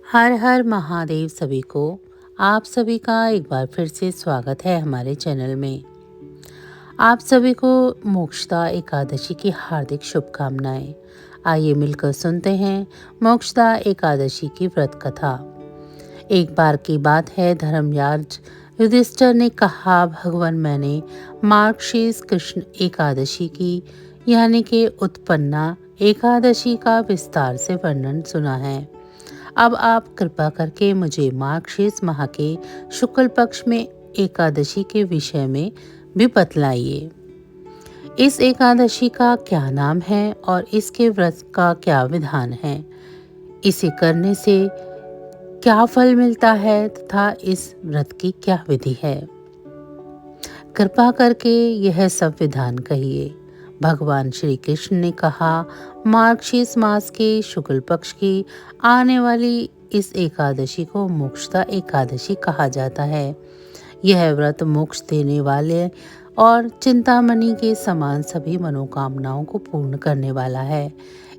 हर हर महादेव सभी को। आप सभी का एक बार फिर से स्वागत है हमारे चैनल में। आप सभी को मोक्षदा एकादशी की हार्दिक शुभकामनाएं। आइए मिलकर सुनते हैं मोक्षदा एकादशी की व्रत कथा। एक बार की बात है, धर्मराज युधिष्ठिर ने कहा, भगवान मैंने मार्गशीर्ष कृष्ण एकादशी की यानी कि उत्पन्ना एकादशी का विस्तार से वर्णन सुना है। अब आप कृपा करके मुझे मार्गशीर्ष माह के शुक्ल पक्ष में एकादशी के विषय में भी बतलाइए। इस एकादशी का क्या नाम है और इसके व्रत का क्या विधान है, इसे करने से क्या फल मिलता है तथा इस व्रत की क्या विधि है। कृपा करके यह सब विधान कहिए। भगवान श्री कृष्ण ने कहा, मार्गशीर्ष मास के शुक्ल पक्ष की आने वाली इस एकादशी को मोक्षदा एकादशी कहा जाता है। यह व्रत मोक्ष देने वाले और चिंतामणि के समान सभी मनोकामनाओं को पूर्ण करने वाला है।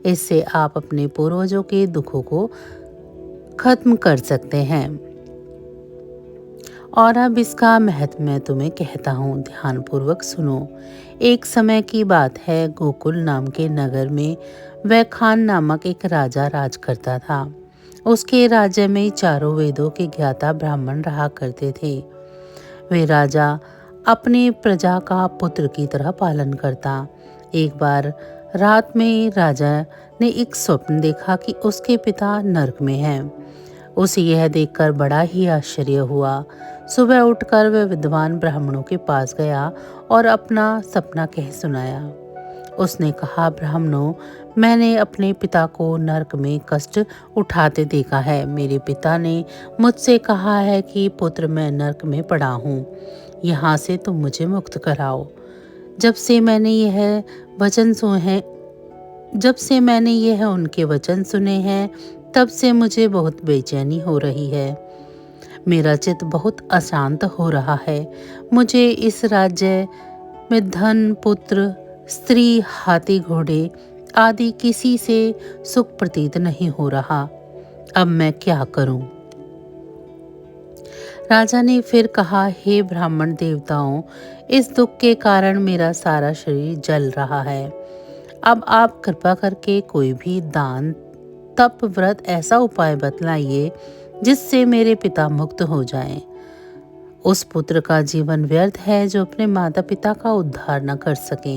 इससे आप अपने पूर्वजों के दुखों को खत्म कर सकते हैं। और अब इसका महत्व मैं तुम्हें कहता हूँ, ध्यानपूर्वक सुनो। एक समय की बात है, गोकुल नाम के नगर में वैखान नामक एक राजा राज करता था। उसके राज्य में चारों वेदों के ज्ञाता ब्राह्मण रहा करते थे। वे राजा अपने प्रजा का पुत्र की तरह पालन करता। एक बार रात में राजा ने एक स्वप्न देखा कि उसके पिता नरक में हैं। उसे यह देखकर बड़ा ही आश्चर्य हुआ। सुबह उठकर वह विद्वान ब्राह्मणों के पास गया और अपना सपना कह सुनाया। उसने कहा, ब्राह्मणों, मैंने अपने पिता को नरक में कष्ट उठाते देखा है। मेरे पिता ने मुझसे कहा है कि पुत्र, मैं नरक में पड़ा हूँ, यहाँ से तुम मुझे मुक्त कराओ। जब से मैंने यह उनके वचन सुने हैं, तब से मुझे बहुत बेचैनी हो रही है। मेरा चित्त बहुत अशांत हो रहा है। मुझे इस राज्य में धन, पुत्र, स्त्री, हाथी, घोड़े आदि किसी से सुख प्रतीत नहीं हो रहा। अब मैं क्या करूं? राजा ने फिर कहा, हे ब्राह्मण देवताओं, इस दुख के कारण मेरा सारा शरीर जल रहा है। अब आप कृपा करके कोई भी दान, तप, व्रत ऐसा उपाय बतलाइए जिससे मेरे पिता मुक्त हो जाएं। उस पुत्र का जीवन व्यर्थ है जो अपने माता पिता का उद्धार न कर सके।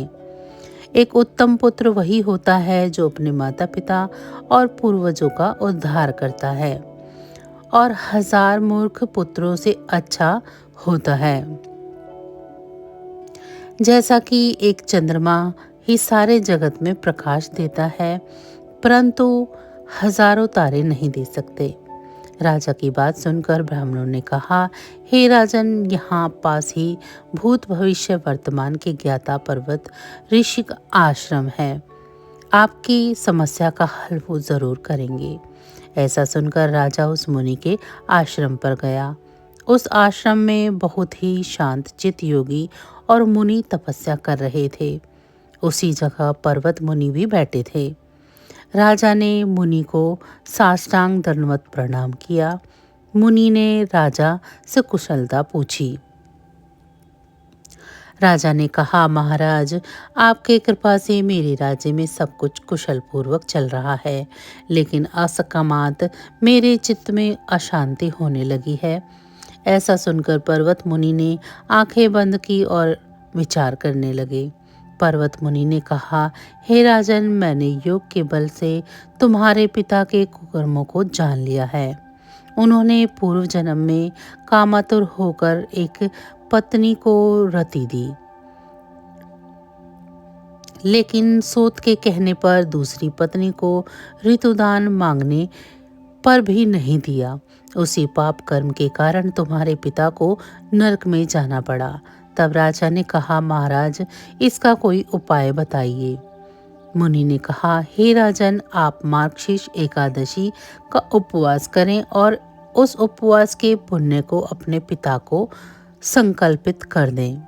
एक उत्तम पुत्र वही होता है जो अपने माता पिता और पूर्वजों का उद्धार करता है और 1000 मूर्ख पुत्रों से अच्छा होता है। जैसा कि एक चंद्रमा ही सारे जगत में प्रकाश देता है, परंतु 1000 तारे नहीं दे सकते। राजा की बात सुनकर ब्राह्मणों ने कहा, हे राजन, यहाँ पास ही भूत भविष्य वर्तमान के ज्ञाता पर्वत ऋषि का आश्रम है। आपकी समस्या का हल वो जरूर करेंगे। ऐसा सुनकर राजा उस मुनि के आश्रम पर गया। उस आश्रम में बहुत ही शांत चित्त योगी और मुनि तपस्या कर रहे थे। उसी जगह पर्वत मुनि भी बैठे थे। राजा ने मुनि को साष्टांग दंडवत प्रणाम किया। मुनि ने राजा से कुशलता पूछी। राजा ने कहा, महाराज, आपके कृपा से मेरे राज्य में सब कुछ कुशल पूर्वक चल रहा है, लेकिन असकमात मेरे चित्त में अशांति होने लगी है। ऐसा सुनकर पर्वत मुनि ने आंखें बंद की और विचार करने लगे। पर्वत मुनि ने कहा, हे राजन, मैंने योग के बल से तुम्हारे पिता के कुकर्मों को जान लिया है। उन्होंने पूर्व जन्म में कामातुर होकर एक पत्नी को रति दी, लेकिन सूत के कहने पर दूसरी पत्नी को ऋतुदान मांगने पर भी नहीं दिया। उसी पाप कर्म के कारण तुम्हारे पिता को नरक में जाना पड़ा। तब राजा ने कहा, महाराज, इसका कोई उपाय बताइए। मुनि ने कहा, हे राजन, आप मार्गशीर्ष एकादशी का उपवास करें और उस उपवास के पुण्य को अपने पिता को संकल्पित कर दें।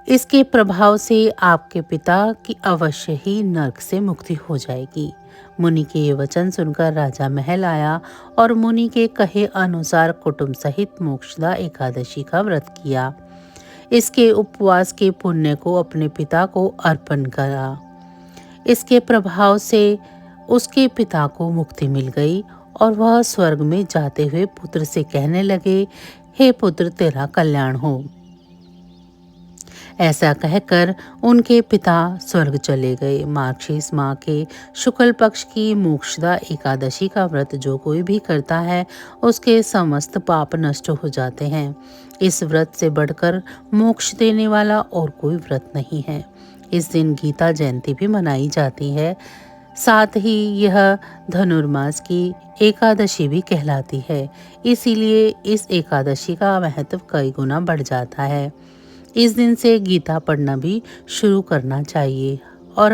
इसके प्रभाव से आपके पिता की अवश्य ही नरक से मुक्ति हो जाएगी। मुनि के ये वचन सुनकर राजा महल आया और मुनि के कहे अनुसार कुटुंब सहित मोक्षदा एकादशी का व्रत किया। इसके उपवास के पुण्य को अपने पिता को अर्पण करा। इसके प्रभाव से उसके पिता को मुक्ति मिल गई और वह स्वर्ग में जाते हुए पुत्र से कहने लगे, हे पुत्र, तेरा कल्याण हो। ऐसा कहकर उनके पिता स्वर्ग चले गए। मार्गशीर्ष माह के शुक्ल पक्ष की मोक्षदा एकादशी का व्रत जो कोई भी करता है उसके समस्त पाप नष्ट हो जाते हैं। इस व्रत से बढ़कर मोक्ष देने वाला और कोई व्रत नहीं है। इस दिन गीता जयंती भी मनाई जाती है। साथ ही यह धनुर्मास की एकादशी भी कहलाती है। इसीलिए इस एकादशी का महत्व कई गुना बढ़ जाता है। इस दिन से गीता पढ़ना भी शुरू करना चाहिए और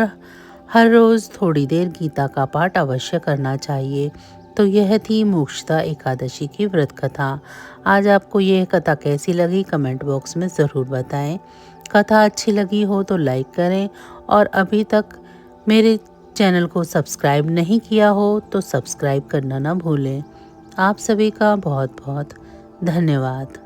हर रोज़ थोड़ी देर गीता का पाठ अवश्य करना चाहिए। तो यह थी मोक्षदा एकादशी की व्रत कथा। आज आपको यह कथा कैसी लगी कमेंट बॉक्स में ज़रूर बताएं। कथा अच्छी लगी हो तो लाइक करें और अभी तक मेरे चैनल को सब्सक्राइब नहीं किया हो तो सब्सक्राइब करना ना भूलें। आप सभी का बहुत बहुत धन्यवाद।